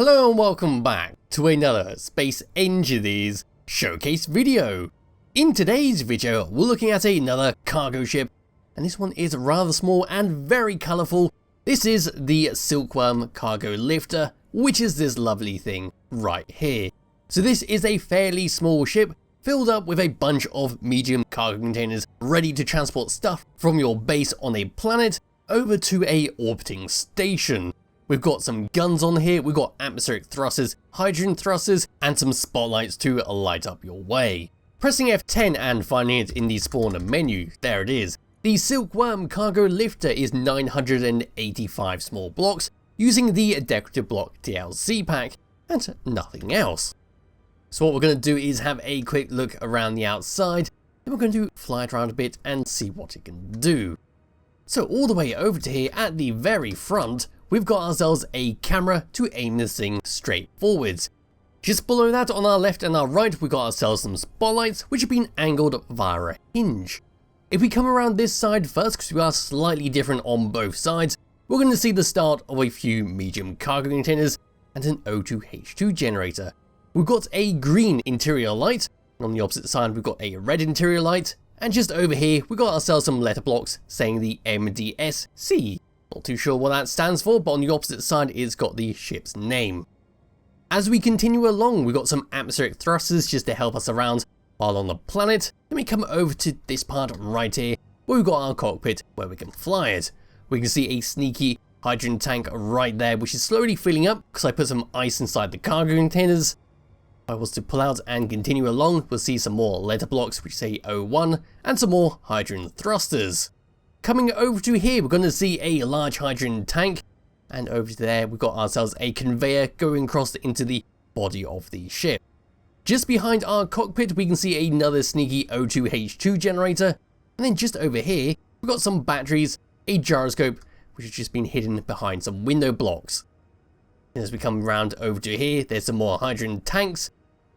Hello and welcome back to another Space Engineers showcase video. In today's video, we're looking at another cargo ship, and this one is rather small and very colourful. This is the Silkworm cargo lifter, which is this lovely thing right here. So this is a fairly small ship filled up with a bunch of medium cargo containers ready to transport stuff from your base on a planet over to a orbiting station. We've got some guns on here, we've got atmospheric thrusters, hydrogen thrusters, and some spotlights to light up your way. Pressing F10 and finding it in the spawner menu, there it is. The Silkworm cargo lifter is 985 small blocks using the decorative block DLC pack and nothing else. So what we're going to do is have a quick look around the outside, then we're going to fly it around a bit and see what it can do. So all the way over to here at the very front, we've got ourselves a camera to aim this thing straight forwards. Just below that on our left and our right, we've got ourselves some spotlights which have been angled via a hinge. If we come around this side first, because we are slightly different on both sides, we're going to see the start of a few medium cargo containers and an O2H2 generator. We've got a green interior light, and on the opposite side we've got a red interior light, and just over here we've got ourselves some letter blocks saying the MDSC. Not too sure what that stands for, but on the opposite side it's got the ship's name. As we continue along, we've got some atmospheric thrusters just to help us around while on the planet. Then we come over to this part right here, where we've got our cockpit where we can fly it. We can see a sneaky hydrogen tank right there, which is slowly filling up because I put some ice inside the cargo containers. If I was to pull out and continue along, we'll see some more letter blocks which say O1 and some more hydrogen thrusters. Coming over to here, we're going to see a large hydrogen tank, and over there we've got ourselves a conveyor going across into the body of the ship. Just behind our cockpit we can see another sneaky O2H2 generator, and then just over here we've got some batteries, a gyroscope which has just been hidden behind some window blocks. And as we come round over to here, there's some more hydrogen tanks.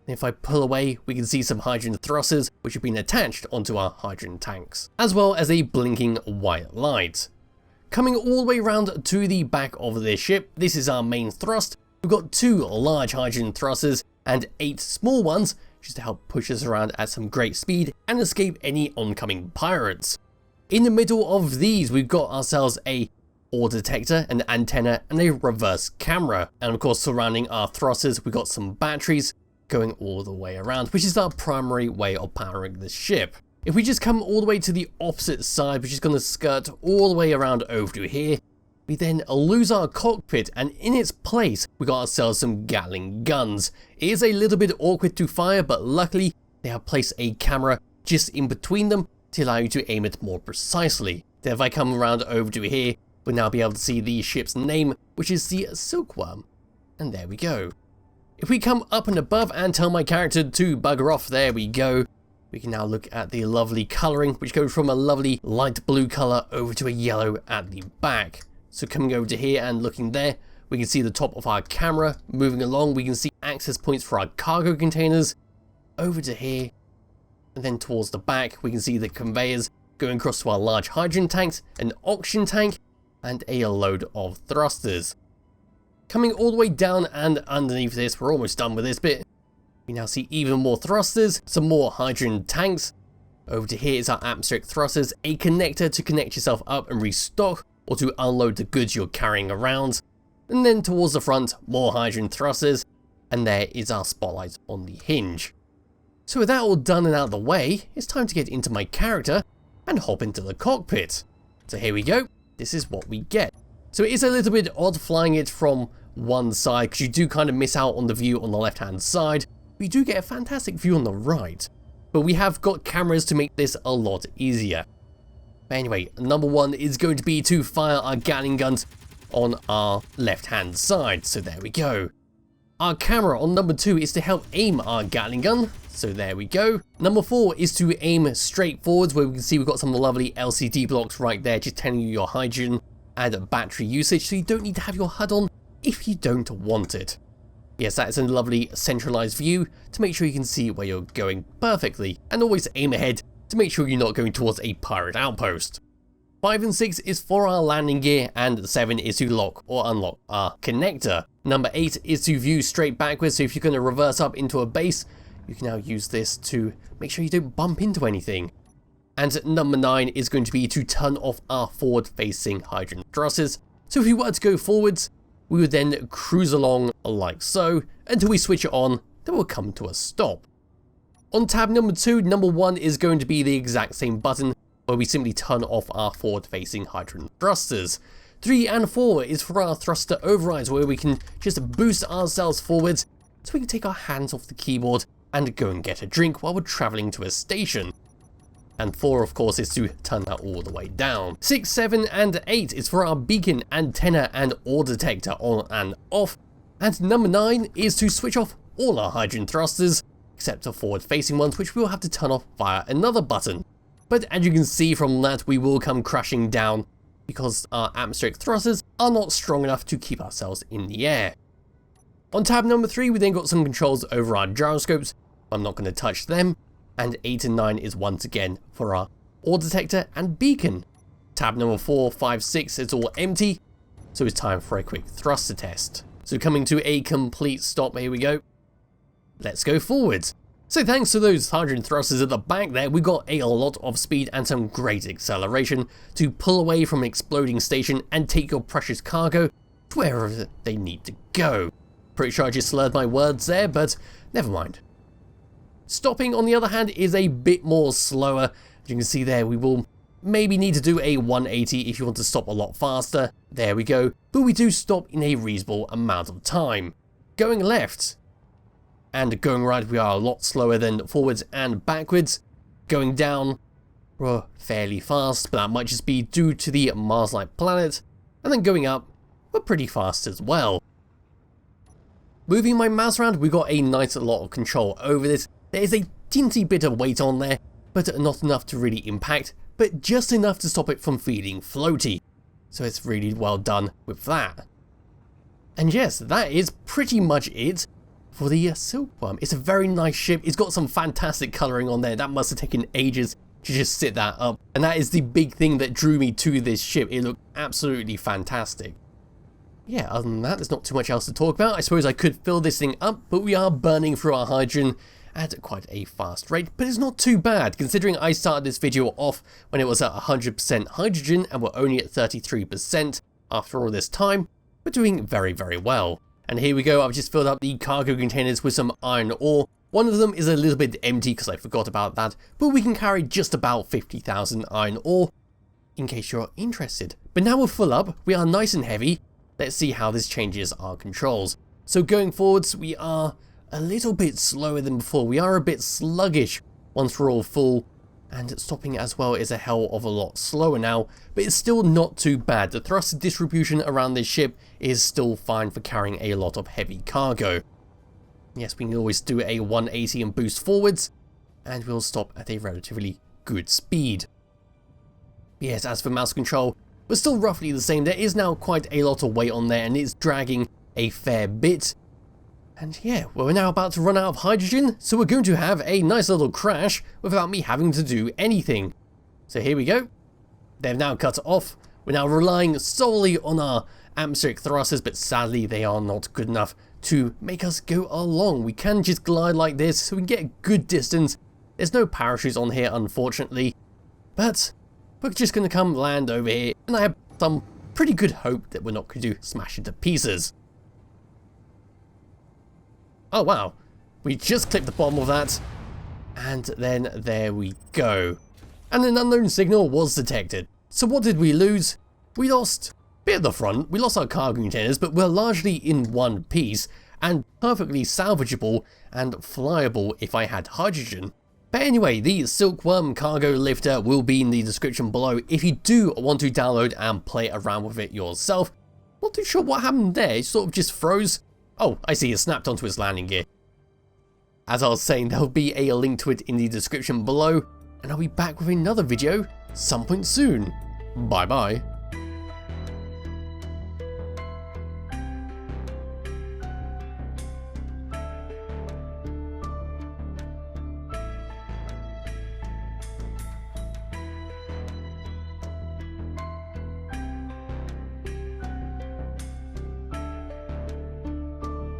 And if I pull away, we can see some hydrogen thrusters which have been attached onto our hydrogen tanks, as well as a blinking white light. Coming all the way around to the back of this ship, this is our main thrust. We've got 2 large hydrogen thrusters and 8 small ones, just to help push us around at some great speed and escape any oncoming pirates. In the middle of these, we've got ourselves a ore detector, an antenna, and a reverse camera. And of course, surrounding our thrusters, we've got some batteries going all the way around, which is our primary way of powering this ship. If we just come all the way to the opposite side, which is going to skirt all the way around over to here, we then lose our cockpit, and in its place we got ourselves some Gatling guns. It is a little bit awkward to fire, but luckily they have placed a camera just in between them to allow you to aim it more precisely. Then if I come around over to here, we'll now be able to see the ship's name, which is the Silkworm, and there we go. If we come up and above and tell my character to bugger off, there we go. We can now look at the lovely colouring, which goes from a lovely light blue colour over to a yellow at the back. So coming over to here and looking there, we can see the top of our camera. Moving along, we can see access points for our cargo containers. Over to here, and then towards the back, we can see the conveyors going across to our large hydrogen tanks, an oxygen tank, and a load of thrusters. Coming all the way down and underneath this, we're almost done with this bit. We now see even more thrusters, some more hydrogen tanks. Over to here is our atmospheric thrusters, a connector to connect yourself up and restock, or to unload the goods you're carrying around. And then towards the front, more hydrogen thrusters, and there is our spotlight on the hinge. So with that all done and out of the way, it's time to get into my character and hop into the cockpit. So here we go, this is what we get. So it is a little bit odd flying it from one side, because you do kind of miss out on the view on the left hand side. We do get a fantastic view on the right, but we have got cameras to make this a lot easier. Anyway, number 1 is going to be to fire our Gatling guns on our left hand side, so there we go. Our camera on number 2 is to help aim our Gatling gun, so there we go. Number 4 is to aim straight forwards, where we can see we've got some lovely LCD blocks right there just telling you your hydrogen and battery usage, so you don't need to have your HUD on if you don't want it. Yes, that is a lovely centralized view to make sure you can see where you're going perfectly, and always aim ahead to make sure you're not going towards a pirate outpost. 5 and 6 is for our landing gear, and 7 is to lock or unlock our connector. Number 8 is to view straight backwards, so if you're going to reverse up into a base, you can now use this to make sure you don't bump into anything. And number 9 is going to be to turn off our forward-facing hydrogen thrusters, so if we were to go forwards, we would then cruise along like so, until we switch it on, then we'll come to a stop. On tab number 2, number 1 is going to be the exact same button, where we simply turn off our forward-facing hydrogen thrusters. 3 and 4 is for our thruster overrides, where we can just boost ourselves forwards, so we can take our hands off the keyboard and go and get a drink while we're travelling to a station. And 4, of course, is to turn that all the way down. 6, 7, and 8 is for our beacon, antenna, and ore detector on and off. And number 9 is to switch off all our hydrogen thrusters, except the forward-facing ones, which we'll have to turn off via another button. But as you can see from that, we will come crashing down, because our atmospheric thrusters are not strong enough to keep ourselves in the air. On tab number 3, we then got some controls over our gyroscopes. I'm not going to touch them. And 8 and 9 is once again for our ore detector and beacon. Tab number 4, 5, 6 is all empty, so it's time for a quick thruster test. So coming to a complete stop, here we go. Let's go forwards. So thanks to those hydrogen thrusters at the back there, we got a lot of speed and some great acceleration to pull away from an exploding station and take your precious cargo to wherever they need to go. Pretty sure I just slurred my words there, but never mind. Stopping, on the other hand, is a bit more slower. As you can see there, we will maybe need to do a 180 if you want to stop a lot faster. There we go. But we do stop in a reasonable amount of time. Going left and going right, we are a lot slower than forwards and backwards. Going down, we're fairly fast, but that might just be due to the Mars-like planet. And then going up, we're pretty fast as well. Moving my mouse around, we got a nice lot of control over this. There is a teensy bit of weight on there, but not enough to really impact, but just enough to stop it from feeling floaty. So it's really well done with that. And yes, that is pretty much it for the Silkworm. It's a very nice ship. It's got some fantastic colouring on there. That must have taken ages to just sit that up. And that is the big thing that drew me to this ship. It looked absolutely fantastic. Yeah, other than that, there's not too much else to talk about. I suppose I could fill this thing up, but we are burning through our hydrogen at quite a fast rate, but it's not too bad considering I started this video off when it was at 100% hydrogen and we're only at 33% after all this time. We're doing very, very well. And here we go, I've just filled up the cargo containers with some iron ore. One of them is a little bit empty because I forgot about that, but we can carry just about 50,000 iron ore in case you're interested. But now we're full up, we are nice and heavy. Let's see how this changes our controls. So going forwards, we are a little bit slower than before. We are a bit sluggish once we're all full, and stopping as well is a hell of a lot slower now, but it's still not too bad. The thrust distribution around this ship is still fine for carrying a lot of heavy cargo. Yes, we can always do a 180 and boost forwards, and we'll stop at a relatively good speed. Yes, as for mouse control, we're still roughly the same. There is now quite a lot of weight on there, and it's dragging a fair bit. And yeah, we're now about to run out of hydrogen, so we're going to have a nice little crash without me having to do anything. So here we go. They've now cut off. We're now relying solely on our atmospheric thrusters, but sadly they are not good enough to make us go along. We can just glide like this so we can get a good distance. There's no parachutes on here, unfortunately, but we're just going to come land over here, and I have some pretty good hope that we're not going to smash into pieces. Oh wow, we just clipped the bottom of that, and then there we go. And an unknown signal was detected. So what did we lose? We lost a bit of the front, we lost our cargo containers, but we're largely in one piece, and perfectly salvageable and flyable if I had hydrogen. But anyway, the Silkworm cargo lifter will be in the description below if you do want to download and play around with it yourself. Not too sure what happened there, it sort of just froze. Oh, I see, it snapped onto its landing gear. As I was saying, there'll be a link to it in the description below, and I'll be back with another video some point soon. Bye bye.